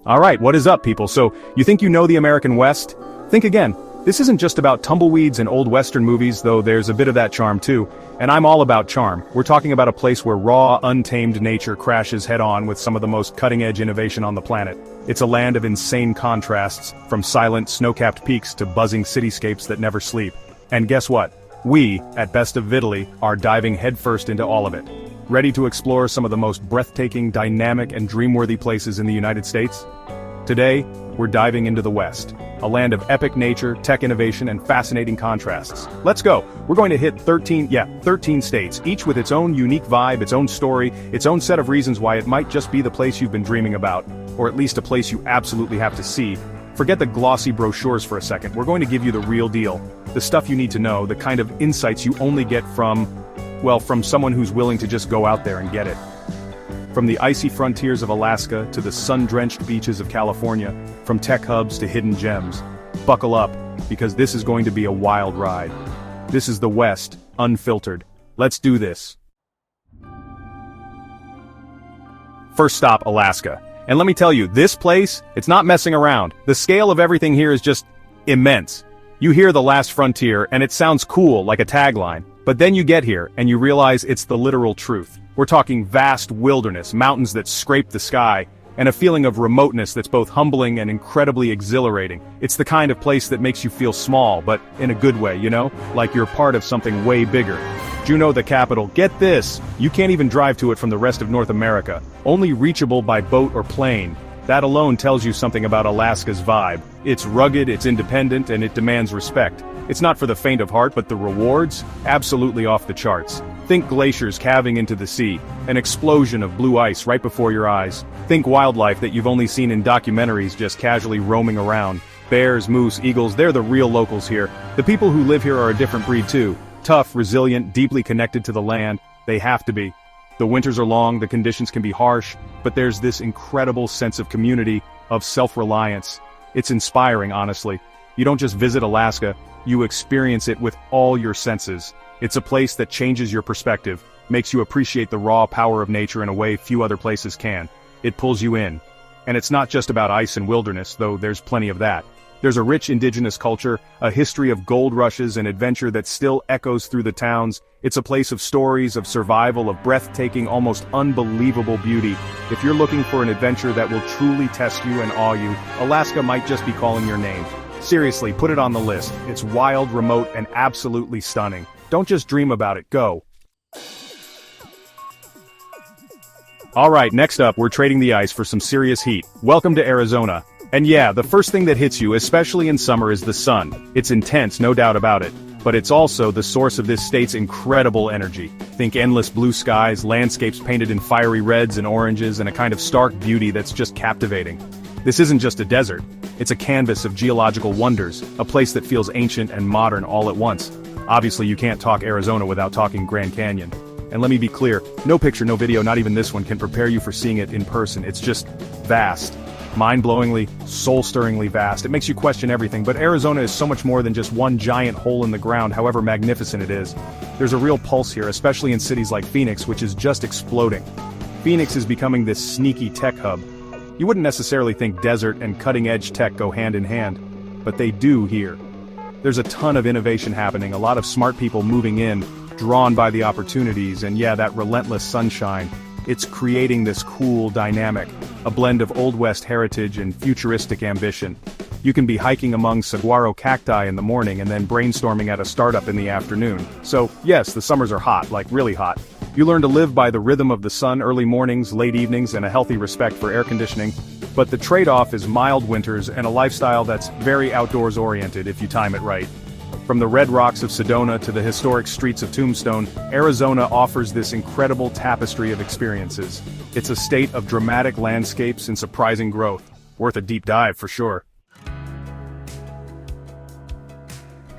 Alright, what is up, people? So, you think you know the American West? Think again. This isn't just about tumbleweeds and old Western movies, though there's a bit of that charm too. And I'm all about charm. We're talking about a place where raw, untamed nature crashes head-on with some of the most cutting-edge innovation on the planet. It's a land of insane contrasts, from silent, snow-capped peaks to buzzing cityscapes that never sleep. And guess what? We, at Best of Italy, are diving headfirst into all of it. Ready to explore some of the most breathtaking, dynamic, and dream-worthy places in the United States? Today, we're diving into the West, a land of epic nature, tech innovation, and fascinating contrasts. Let's go! We're going to hit 13 states, each with its own unique vibe, its own story, its own set of reasons why it might just be the place you've been dreaming about, or at least a place you absolutely have to see. Forget the glossy brochures for a second. We're going to give you the real deal, the stuff you need to know, the kind of insights you only get from someone who's willing to just go out there and get it. From the icy frontiers of Alaska to the sun-drenched beaches of California, from tech hubs to hidden gems. Buckle up, because this is going to be a wild ride. This is the West, unfiltered. Let's do this. First stop, Alaska. And let me tell you, this place, it's not messing around. The scale of everything here is just immense. You hear the last frontier, and it sounds cool, like a tagline. But then you get here, and you realize it's the literal truth. We're talking vast wilderness, mountains that scrape the sky, and a feeling of remoteness that's both humbling and incredibly exhilarating. It's the kind of place that makes you feel small, but in a good way, you know? Like you're part of something way bigger. Juneau, the capital, get this! You can't even drive to it from the rest of North America. Only reachable by boat or plane. That alone tells you something about Alaska's vibe. It's rugged, it's independent, and it demands respect. It's not for the faint of heart, but the rewards? Absolutely off the charts. Think glaciers calving into the sea, an explosion of blue ice right before your eyes. Think wildlife that you've only seen in documentaries just casually roaming around. Bears, moose, eagles, they're the real locals here. The people who live here are a different breed too. Tough, resilient, deeply connected to the land. They have to be. The winters are long, the conditions can be harsh, but there's this incredible sense of community, of self-reliance. It's inspiring, honestly. You don't just visit Alaska, you experience it with all your senses. It's a place that changes your perspective, makes you appreciate the raw power of nature in a way few other places can. It pulls you in. And it's not just about ice and wilderness, though there's plenty of that. There's a rich indigenous culture, a history of gold rushes and adventure that still echoes through the towns. It's a place of stories, of survival, of breathtaking, almost unbelievable beauty. If you're looking for an adventure that will truly test you and awe you, Alaska might just be calling your name. Seriously, put it on the list. It's wild, remote, and absolutely stunning. Don't just dream about it, go. Alright, next up, we're trading the ice for some serious heat. Welcome to Arizona. And yeah, the first thing that hits you, especially in summer, is the sun. It's intense, no doubt about it. But it's also the source of this state's incredible energy. Think endless blue skies, landscapes painted in fiery reds and oranges, and a kind of stark beauty that's just captivating. This isn't just a desert. It's a canvas of geological wonders, a place that feels ancient and modern all at once. Obviously, you can't talk Arizona without talking Grand Canyon. And let me be clear, no picture, no video, not even this one can prepare you for seeing it in person. It's just vast. Mind-blowingly, soul-stirringly vast. It makes you question everything, but Arizona is so much more than just one giant hole in the ground, however magnificent it is. There's a real pulse here, especially in cities like Phoenix, which is just exploding. Phoenix is becoming this sneaky tech hub. You wouldn't necessarily think desert and cutting-edge tech go hand in hand, but they do here. There's a ton of innovation happening, a lot of smart people moving in, drawn by the opportunities, and yeah, that relentless sunshine. It's creating this cool dynamic, a blend of Old West heritage and futuristic ambition. You can be hiking among saguaro cacti in the morning and then brainstorming at a startup in the afternoon. So, yes, the summers are hot, like really hot. You learn to live by the rhythm of the sun, early mornings, late evenings, and a healthy respect for air conditioning. But the trade-off is mild winters and a lifestyle that's very outdoors-oriented if you time it right. From the red rocks of Sedona to the historic streets of Tombstone, Arizona offers this incredible tapestry of experiences. It's a state of dramatic landscapes and surprising growth. Worth a deep dive for sure.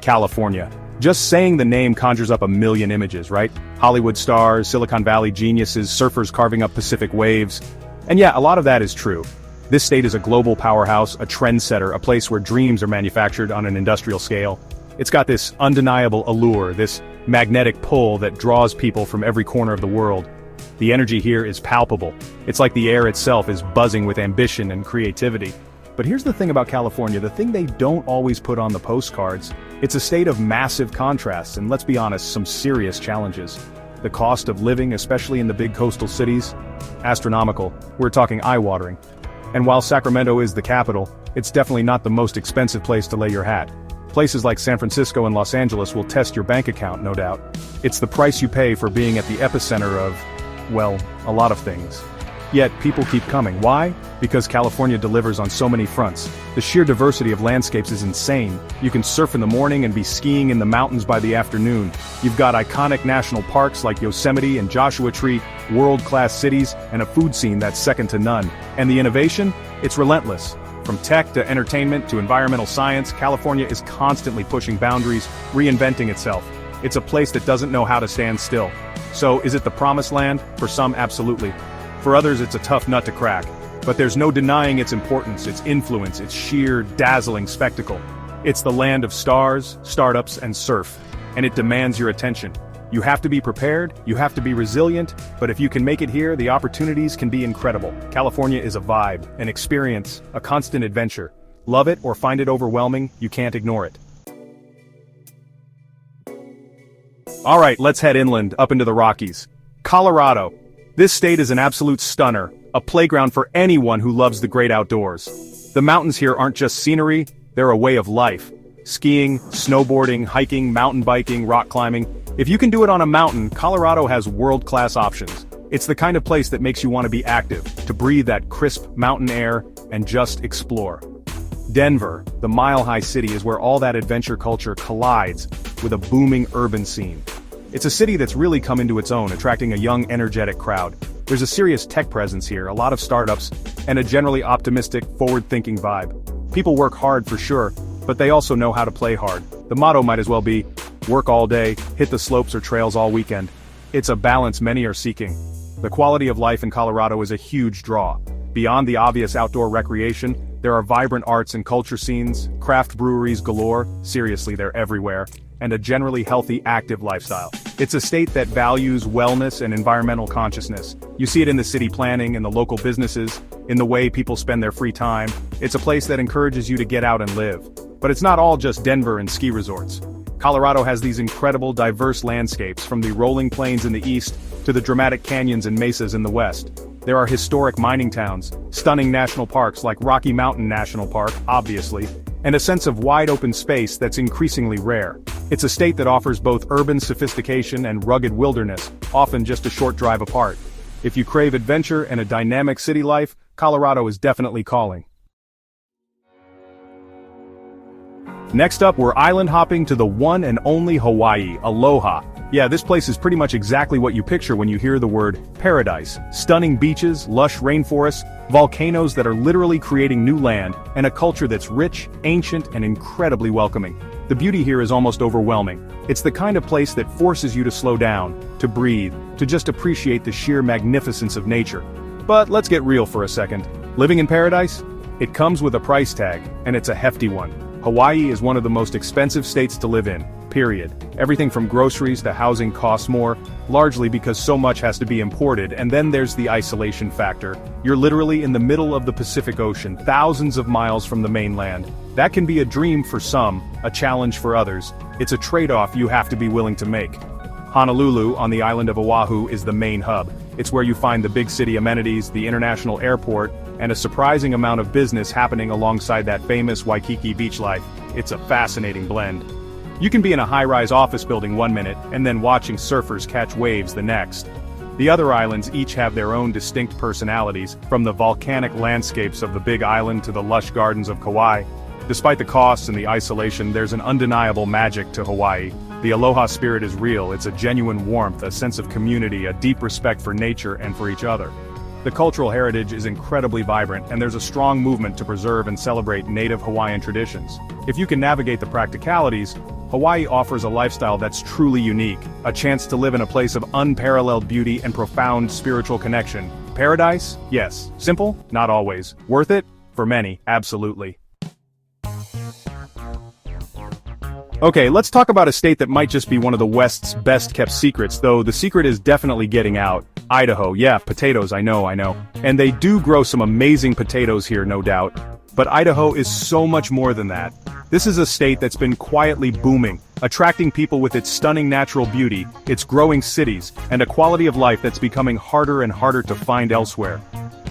California. Just saying the name conjures up a million images, right? Hollywood stars, Silicon Valley geniuses, surfers carving up Pacific waves. And yeah, a lot of that is true. This state is a global powerhouse, a trendsetter, a place where dreams are manufactured on an industrial scale. It's got this undeniable allure, this magnetic pull that draws people from every corner of the world. The energy here is palpable. It's like the air itself is buzzing with ambition and creativity. But here's the thing about California, the thing they don't always put on the postcards. It's a state of massive contrasts and, let's be honest, some serious challenges. The cost of living, especially in the big coastal cities, astronomical. We're talking eye-watering. And while Sacramento is the capital, it's definitely not the most expensive place to lay your hat. Places like San Francisco and Los Angeles will test your bank account, no doubt. It's the price you pay for being at the epicenter of, well, a lot of things. Yet, people keep coming. Why? Because California delivers on so many fronts. The sheer diversity of landscapes is insane. You can surf in the morning and be skiing in the mountains by the afternoon. You've got iconic national parks like Yosemite and Joshua Tree, world-class cities, and a food scene that's second to none. And the innovation? It's relentless. From tech to entertainment to environmental science, California is constantly pushing boundaries, reinventing itself. It's a place that doesn't know how to stand still. So, is it the promised land? For some, absolutely. For others, it's a tough nut to crack. But there's no denying its importance, its influence, its sheer, dazzling spectacle. It's the land of stars, startups, and surf. And it demands your attention. You have to be prepared, you have to be resilient, but if you can make it here, the opportunities can be incredible. California is a vibe, an experience, a constant adventure. Love it or find it overwhelming, you can't ignore it. Alright, let's head inland, up into the Rockies. Colorado. This state is an absolute stunner, a playground for anyone who loves the great outdoors. The mountains here aren't just scenery, they're a way of life. Skiing, snowboarding, hiking, mountain biking, rock climbing. If you can do it on a mountain, Colorado has world-class options. It's the kind of place that makes you want to be active, to breathe that crisp mountain air, and just explore. Denver, the mile-high city, is where all that adventure culture collides with a booming urban scene. It's a city that's really come into its own, attracting a young, energetic crowd. There's a serious tech presence here, a lot of startups, and a generally optimistic, forward-thinking vibe. People work hard for sure, but they also know how to play hard. The motto might as well be, work all day, hit the slopes or trails all weekend. It's a balance many are seeking. The quality of life in Colorado is a huge draw. Beyond the obvious outdoor recreation, there are vibrant arts and culture scenes, craft breweries galore, seriously they're everywhere, and a generally healthy, active lifestyle. It's a state that values wellness and environmental consciousness. You see it in the city planning, in the local businesses, in the way people spend their free time. It's a place that encourages you to get out and live. But it's not all just Denver and ski resorts. Colorado has these incredible, diverse landscapes, from the rolling plains in the east to the dramatic canyons and mesas in the west. There are historic mining towns, stunning national parks like Rocky Mountain National Park, obviously, and a sense of wide-open space that's increasingly rare. It's a state that offers both urban sophistication and rugged wilderness, often just a short drive apart. If you crave adventure and a dynamic city life, Colorado is definitely calling. Next up, we're island hopping to the one and only Hawaii, Aloha. Yeah, this place is pretty much exactly what you picture when you hear the word paradise. Stunning beaches, lush rainforests, volcanoes that are literally creating new land, and a culture that's rich, ancient, and incredibly welcoming. The beauty here is almost overwhelming. It's the kind of place that forces you to slow down, to breathe, to just appreciate the sheer magnificence of nature. But let's get real for a second. Living in paradise? It comes with a price tag, and it's a hefty one. Hawaii is one of the most expensive states to live in, period. Everything from groceries to housing costs more, largely because so much has to be imported, and then there's the isolation factor. You're literally in the middle of the Pacific Ocean, thousands of miles from the mainland. That can be a dream for some, a challenge for others. It's a trade-off you have to be willing to make. Honolulu, on the island of Oahu, is the main hub. It's where you find the big city amenities, the international airport, and a surprising amount of business happening alongside that famous Waikiki beach life. It's a fascinating blend. You can be in a high-rise office building one minute, and then watching surfers catch waves the next. The other islands each have their own distinct personalities, from the volcanic landscapes of the Big Island to the lush gardens of Kauai. Despite the costs and the isolation, there's an undeniable magic to Hawaii. The Aloha spirit is real, it's a genuine warmth, a sense of community, a deep respect for nature and for each other. The cultural heritage is incredibly vibrant, and there's a strong movement to preserve and celebrate native Hawaiian traditions. If you can navigate the practicalities, Hawaii offers a lifestyle that's truly unique, a chance to live in a place of unparalleled beauty and profound spiritual connection. Paradise? Yes. Simple? Not always. Worth it? For many, absolutely. Okay, let's talk about a state that might just be one of the West's best-kept secrets, though the secret is definitely getting out. Idaho, yeah, potatoes, I know. And they do grow some amazing potatoes here, no doubt. But Idaho is so much more than that. This is a state that's been quietly booming, attracting people with its stunning natural beauty, its growing cities, and a quality of life that's becoming harder and harder to find elsewhere.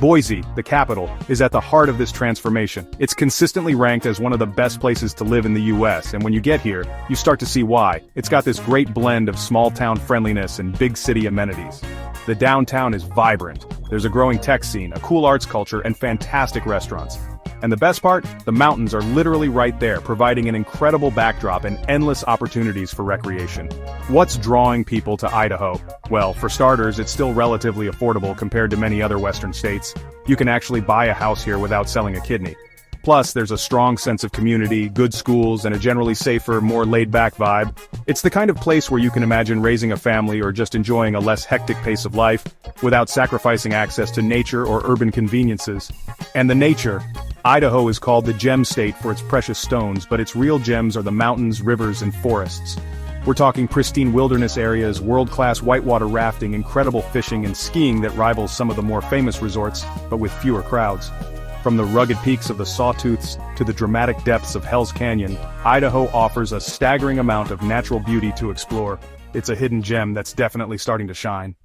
Boise, the capital, is at the heart of this transformation. It's consistently ranked as one of the best places to live in the U.S., and when you get here, you start to see why. It's got this great blend of small-town friendliness and big city amenities. The downtown is vibrant. There's a growing tech scene, a cool arts culture, and fantastic restaurants. And the best part? The mountains are literally right there, providing an incredible backdrop and endless opportunities for recreation. What's drawing people to Idaho? Well, for starters, it's still relatively affordable compared to many other western states. You can actually buy a house here without selling a kidney. Plus, there's a strong sense of community, good schools, and a generally safer, more laid-back vibe. It's the kind of place where you can imagine raising a family or just enjoying a less hectic pace of life, without sacrificing access to nature or urban conveniences. And the nature. Idaho is called the gem state for its precious stones, but its real gems are the mountains, rivers, and forests. We're talking pristine wilderness areas, world-class whitewater rafting, incredible fishing, and skiing that rivals some of the more famous resorts, but with fewer crowds. From the rugged peaks of the Sawtooths to the dramatic depths of Hell's Canyon, Idaho offers a staggering amount of natural beauty to explore. It's a hidden gem that's definitely starting to shine.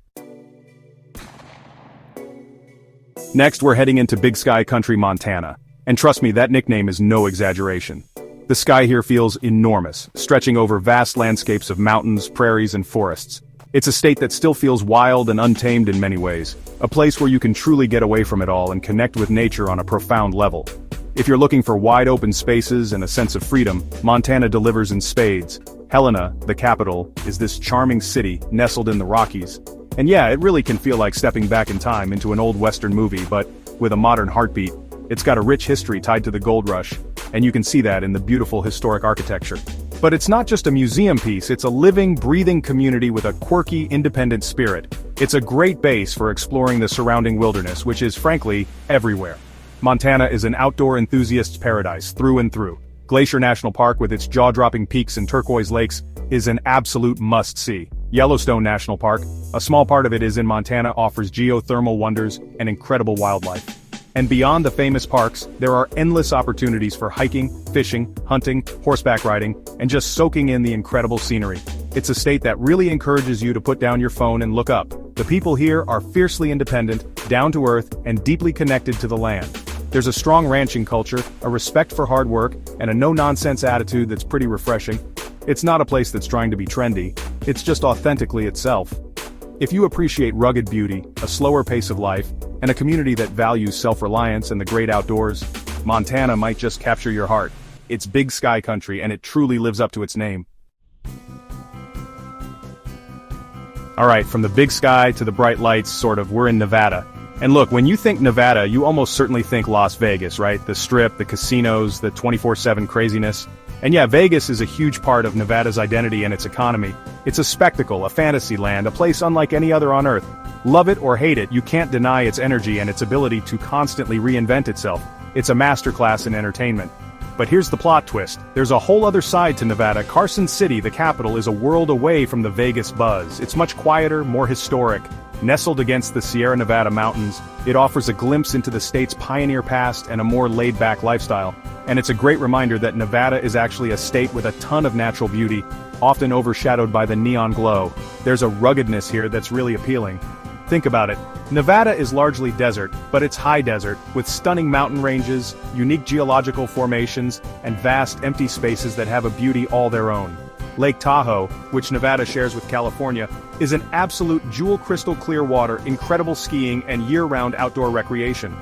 Next, we're heading into Big Sky Country, Montana. And trust me, that nickname is no exaggeration. The sky here feels enormous, stretching over vast landscapes of mountains, prairies, and forests. It's a state that still feels wild and untamed in many ways, a place where you can truly get away from it all and connect with nature on a profound level. If you're looking for wide-open spaces and a sense of freedom, Montana delivers in spades. Helena, the capital, is this charming city nestled in the Rockies. And yeah, it really can feel like stepping back in time into an old Western movie, but with a modern heartbeat. It's got a rich history tied to the gold rush, and you can see that in the beautiful historic architecture. But it's not just a museum piece, it's a living, breathing community with a quirky, independent spirit. It's a great base for exploring the surrounding wilderness, which is, frankly, everywhere. Montana is an outdoor enthusiast's paradise, through and through. Glacier National Park, with its jaw-dropping peaks and turquoise lakes, is an absolute must-see. Yellowstone National Park, a small part of it is in Montana, offers geothermal wonders and incredible wildlife. And beyond the famous parks, there are endless opportunities for hiking, fishing, hunting, horseback riding, and just soaking in the incredible scenery. It's a state that really encourages you to put down your phone and look up. The people here are fiercely independent, down-to-earth, and deeply connected to the land. There's a strong ranching culture, a respect for hard work, and a no-nonsense attitude that's pretty refreshing. It's not a place that's trying to be trendy, it's just authentically itself. If you appreciate rugged beauty, a slower pace of life, and a community that values self-reliance and the great outdoors, Montana might just capture your heart. It's Big Sky Country, and it truly lives up to its name. Alright, from the big sky to the bright lights, sort of, we're in Nevada. And look, when you think Nevada, you almost certainly think Las Vegas, right? The Strip, the casinos, the 24/7 craziness. And yeah, Vegas is a huge part of Nevada's identity and its economy. It's a spectacle, a fantasy land, a place unlike any other on Earth. Love it or hate it, you can't deny its energy and its ability to constantly reinvent itself. It's a masterclass in entertainment. But here's the plot twist. There's a whole other side to Nevada. Carson City, the capital, is a world away from the Vegas buzz. It's much quieter, more historic. Nestled against the Sierra Nevada mountains, it offers a glimpse into the state's pioneer past and a more laid-back lifestyle. And it's a great reminder that Nevada is actually a state with a ton of natural beauty, often overshadowed by the neon glow. There's a ruggedness here that's really appealing. Think about it. Nevada is largely desert, but it's high desert, with stunning mountain ranges, unique geological formations, and vast empty spaces that have a beauty all their own. Lake Tahoe, which Nevada shares with California, is an absolute jewel crystal clear water, incredible skiing, and year-round outdoor recreation.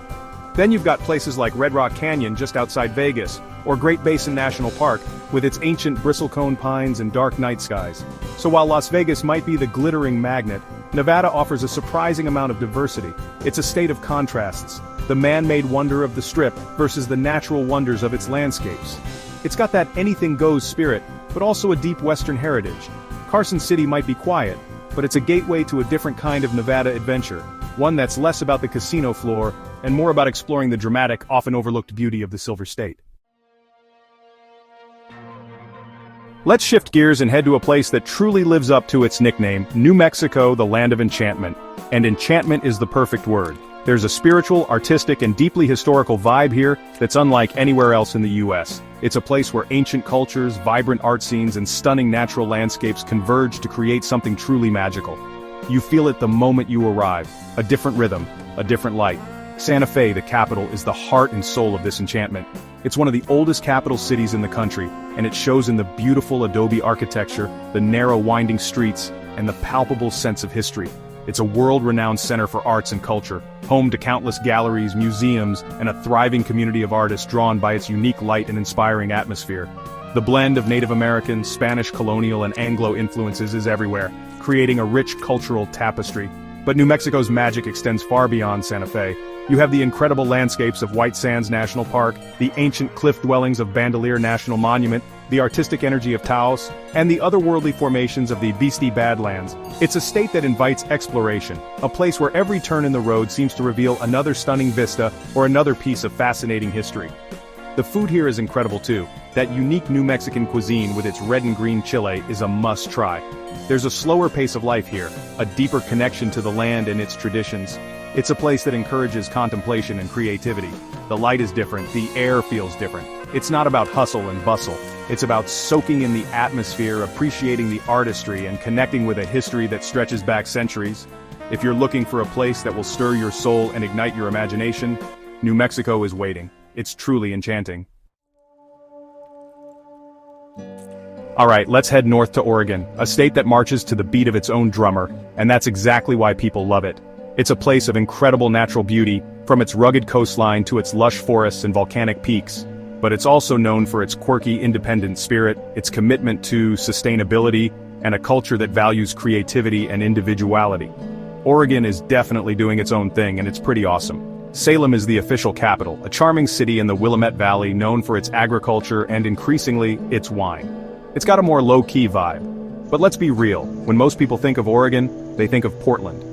Then you've got places like Red Rock Canyon just outside Vegas, or Great Basin National Park, with its ancient bristlecone pines and dark night skies. So while Las Vegas might be the glittering magnet, Nevada offers a surprising amount of diversity. It's a state of contrasts, the man-made wonder of the Strip versus the natural wonders of its landscapes. It's got that anything-goes spirit, but also a deep Western heritage. Carson City might be quiet, but it's a gateway to a different kind of Nevada adventure, one that's less about the casino floor and more about exploring the dramatic, often overlooked beauty of the Silver State. Let's shift gears and head to a place that truly lives up to its nickname, New Mexico, the land of enchantment. And enchantment is the perfect word. There's a spiritual, artistic, and deeply historical vibe here that's unlike anywhere else in the U.S. It's a place where ancient cultures, vibrant art scenes, and stunning natural landscapes converge to create something truly magical. You feel it the moment you arrive, a different rhythm, a different light. Santa Fe, the capital, is the heart and soul of this enchantment. It's one of the oldest capital cities in the country, and it shows in the beautiful adobe architecture, the narrow winding streets, and the palpable sense of history. It's a world-renowned center for arts and culture, home to countless galleries, museums, and a thriving community of artists drawn by its unique light and inspiring atmosphere. The blend of Native American, Spanish colonial, and Anglo influences is everywhere, creating a rich cultural tapestry. But New Mexico's magic extends far beyond Santa Fe. You have the incredible landscapes of White Sands National Park, the ancient cliff dwellings of Bandelier National Monument, the artistic energy of Taos, and the otherworldly formations of the Beastie Badlands. It's a state that invites exploration, a place where every turn in the road seems to reveal another stunning vista or another piece of fascinating history. The food here is incredible too. That unique New Mexican cuisine with its red and green chile is a must-try. There's a slower pace of life here, a deeper connection to the land and its traditions. It's a place that encourages contemplation and creativity. The light is different, the air feels different. It's not about hustle and bustle. It's about soaking in the atmosphere, appreciating the artistry, and connecting with a history that stretches back centuries. If you're looking for a place that will stir your soul and ignite your imagination, New Mexico is waiting. It's truly enchanting. Alright, let's head north to Oregon, a state that marches to the beat of its own drummer, and that's exactly why people love it. It's a place of incredible natural beauty, from its rugged coastline to its lush forests and volcanic peaks. But it's also known for its quirky, independent spirit, its commitment to sustainability, and a culture that values creativity and individuality. Oregon is definitely doing its own thing, and it's pretty awesome. Salem is the official capital, a charming city in the Willamette Valley known for its agriculture and increasingly, its wine. It's got a more low-key vibe. But let's be real, when most people think of Oregon, they think of Portland.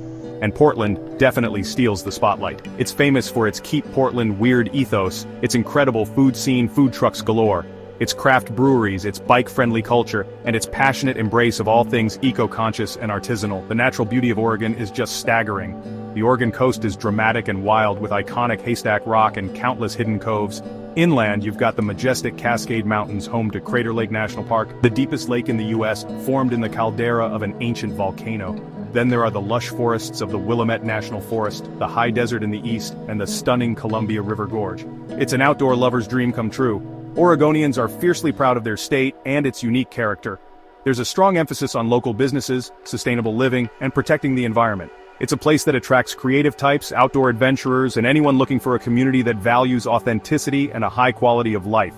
And Portland definitely steals the spotlight. It's famous for its Keep Portland Weird ethos, its incredible food scene, food trucks galore, its craft breweries, its bike-friendly culture, and its passionate embrace of all things eco-conscious and artisanal. The natural beauty of Oregon is just staggering. The Oregon coast is dramatic and wild with iconic Haystack Rock and countless hidden coves. Inland, you've got the majestic Cascade Mountains home to Crater Lake National Park, the deepest lake in the U.S., formed in the caldera of an ancient volcano. Then there are the lush forests of the Willamette National Forest, the high desert in the east, and the stunning Columbia River Gorge. It's an outdoor lover's dream come true. Oregonians are fiercely proud of their state and its unique character. There's a strong emphasis on local businesses, sustainable living, and protecting the environment. It's a place that attracts creative types, outdoor adventurers, and anyone looking for a community that values authenticity and a high quality of life.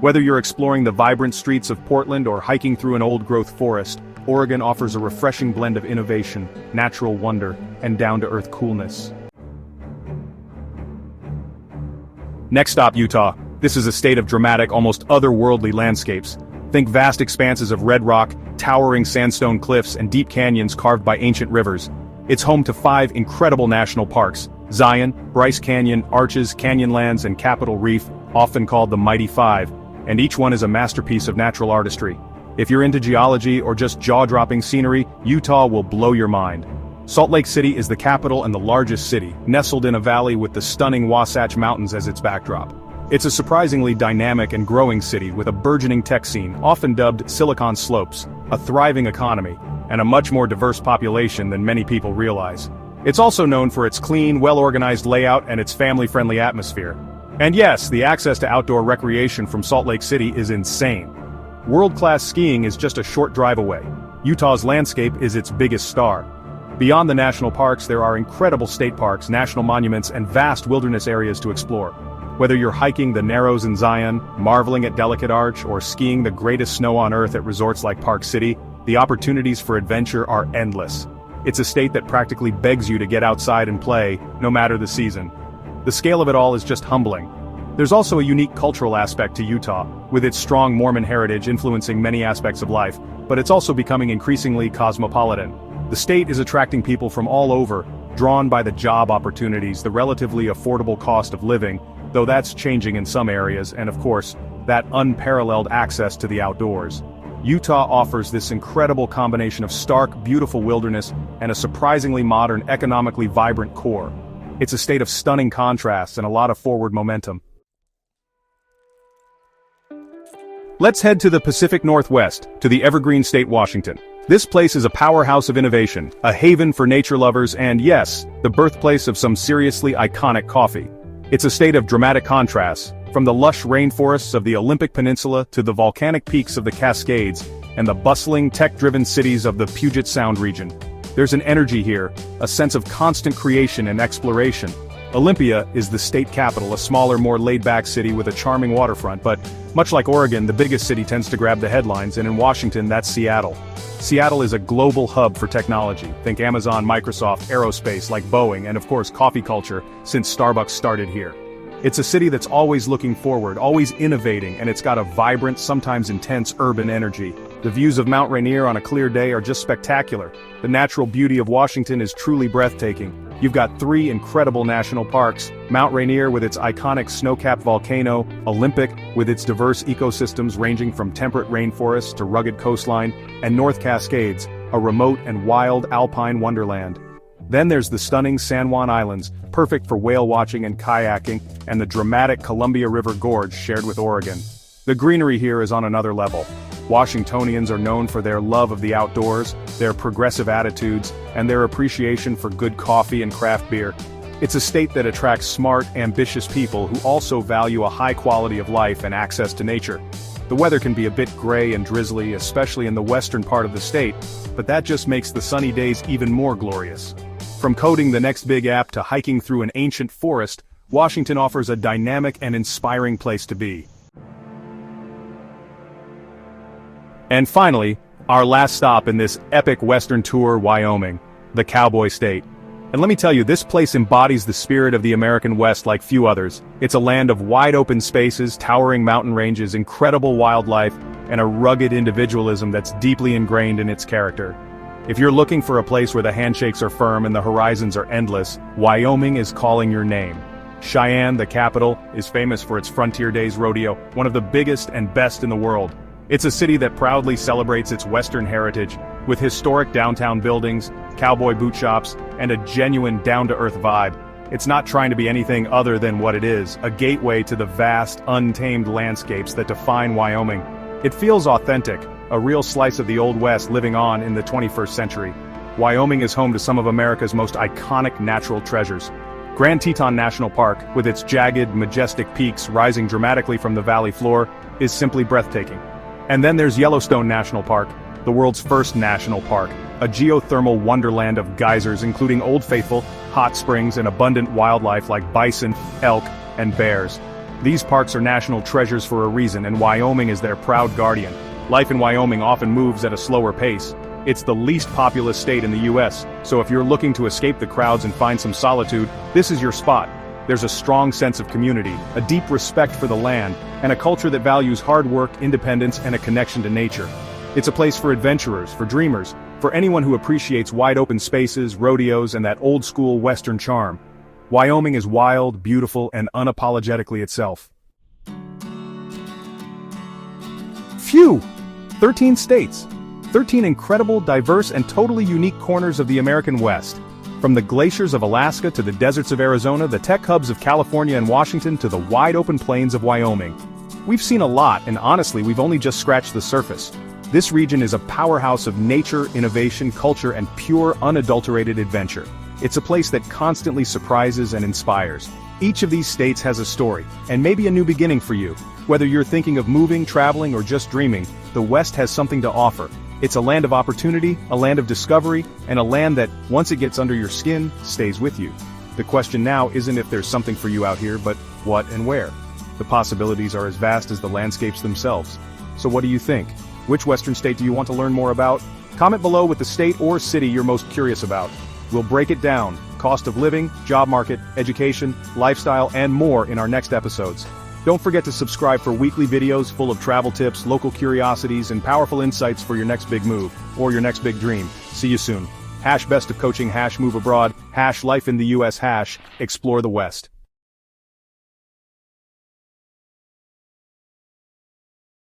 Whether you're exploring the vibrant streets of Portland or hiking through an old-growth forest, Oregon offers a refreshing blend of innovation, natural wonder, and down-to-earth coolness. Next stop, Utah. This is a state of dramatic, almost otherworldly landscapes. Think vast expanses of red rock, towering sandstone cliffs, and deep canyons carved by ancient rivers. It's home to 5 incredible national parks: Zion, Bryce Canyon, Arches, Canyonlands, and Capitol Reef, often called the Mighty Five, and each one is a masterpiece of natural artistry. If you're into geology or just jaw-dropping scenery, Utah will blow your mind. Salt Lake City is the capital and the largest city, nestled in a valley with the stunning Wasatch Mountains as its backdrop. It's a surprisingly dynamic and growing city with a burgeoning tech scene, often dubbed Silicon Slopes, a thriving economy, and a much more diverse population than many people realize. It's also known for its clean, well-organized layout and its family-friendly atmosphere. And yes, the access to outdoor recreation from Salt Lake City is insane. World-class skiing is just a short drive away. Utah's landscape is its biggest star. Beyond the national parks, there are incredible state parks, national monuments, and vast wilderness areas to explore. Whether you're hiking the Narrows in Zion, marveling at Delicate Arch, or skiing the greatest snow on earth at resorts like Park City, the opportunities for adventure are endless. It's a state that practically begs you to get outside and play, no matter the season. The scale of it all is just humbling. There's also a unique cultural aspect to Utah, with its strong Mormon heritage influencing many aspects of life, but it's also becoming increasingly cosmopolitan. The state is attracting people from all over, drawn by the job opportunities, the relatively affordable cost of living, though that's changing in some areas, and of course, that unparalleled access to the outdoors. Utah offers this incredible combination of stark, beautiful wilderness and a surprisingly modern, economically vibrant core. It's a state of stunning contrasts and a lot of forward momentum. Let's head to the Pacific Northwest, to the evergreen state Washington. This place is a powerhouse of innovation, a haven for nature lovers, and yes, the birthplace of some seriously iconic coffee. It's a state of dramatic contrasts, from the lush rainforests of the Olympic Peninsula to the volcanic peaks of the Cascades and the bustling, tech-driven cities of the Puget Sound region. There's an energy here, a sense of constant creation and exploration. Olympia is the state capital, a smaller, more laid-back city with a charming waterfront, but much like Oregon, the biggest city tends to grab the headlines, and in Washington, that's Seattle. Seattle is a global hub for technology. Think Amazon, Microsoft, aerospace like Boeing, and of course coffee culture, since Starbucks started here. It's a city that's always looking forward, always innovating, and it's got a vibrant, sometimes intense urban energy. The views of Mount Rainier on a clear day are just spectacular. The natural beauty of Washington is truly breathtaking. You've got 3 incredible national parks: Mount Rainier with its iconic snow-capped volcano, Olympic with its diverse ecosystems ranging from temperate rainforests to rugged coastline, and North Cascades, a remote and wild alpine wonderland. Then there's the stunning San Juan Islands, perfect for whale watching and kayaking, and the dramatic Columbia River Gorge shared with Oregon. The greenery here is on another level. Washingtonians are known for their love of the outdoors, their progressive attitudes, and their appreciation for good coffee and craft beer. It's a state that attracts smart, ambitious people who also value a high quality of life and access to nature. The weather can be a bit gray and drizzly, especially in the western part of the state, but that just makes the sunny days even more glorious. From coding the next big app to hiking through an ancient forest, Washington offers a dynamic and inspiring place to be. And finally, our last stop in this epic Western tour, Wyoming, the Cowboy State. And let me tell you, this place embodies the spirit of the American West like few others. It's a land of wide open spaces, towering mountain ranges, incredible wildlife, and a rugged individualism that's deeply ingrained in its character. If you're looking for a place where the handshakes are firm and the horizons are endless, Wyoming is calling your name. Cheyenne, the capital, is famous for its Frontier Days rodeo, one of the biggest and best in the world. It's a city that proudly celebrates its Western heritage, with historic downtown buildings, cowboy boot shops, and a genuine down-to-earth vibe. It's not trying to be anything other than what it is, a gateway to the vast, untamed landscapes that define Wyoming. It feels authentic, a real slice of the Old West living on in the 21st century. Wyoming is home to some of America's most iconic natural treasures. Grand Teton National Park, with its jagged, majestic peaks rising dramatically from the valley floor, is simply breathtaking. And then there's Yellowstone National Park, the world's first national park, a geothermal wonderland of geysers including Old Faithful, hot springs, and abundant wildlife like bison, elk, and bears. These parks are national treasures for a reason, and Wyoming is their proud guardian. Life in Wyoming often moves at a slower pace. It's the least populous state in the U.S., so if you're looking to escape the crowds and find some solitude, this is your spot. There's a strong sense of community, a deep respect for the land, and a culture that values hard work, independence, and a connection to nature. It's a place for adventurers, for dreamers, for anyone who appreciates wide-open spaces, rodeos, and that old-school Western charm. Wyoming is wild, beautiful, and unapologetically itself. Phew! 13 states. 13 incredible, diverse, and totally unique corners of the American West. From the glaciers of Alaska to the deserts of Arizona, the tech hubs of California and Washington to the wide-open plains of Wyoming. We've seen a lot, and honestly, we've only just scratched the surface. This region is a powerhouse of nature, innovation, culture, and pure, unadulterated adventure. It's a place that constantly surprises and inspires. Each of these states has a story, and maybe a new beginning for you. Whether you're thinking of moving, traveling, or just dreaming, the West has something to offer. It's a land of opportunity, a land of discovery, and a land that, once it gets under your skin, stays with you. The question now isn't if there's something for you out here, but what and where. The possibilities are as vast as the landscapes themselves. So what do you think? Which Western state do you want to learn more about? Comment below with the state or city you're most curious about. We'll break it down, cost of living, job market, education, lifestyle, and more in our next episodes. Don't forget to subscribe for weekly videos full of travel tips, local curiosities, and powerful insights for your next big move, or your next big dream. See you soon. #best of coaching, #move abroad, #life in the US, #explore the West.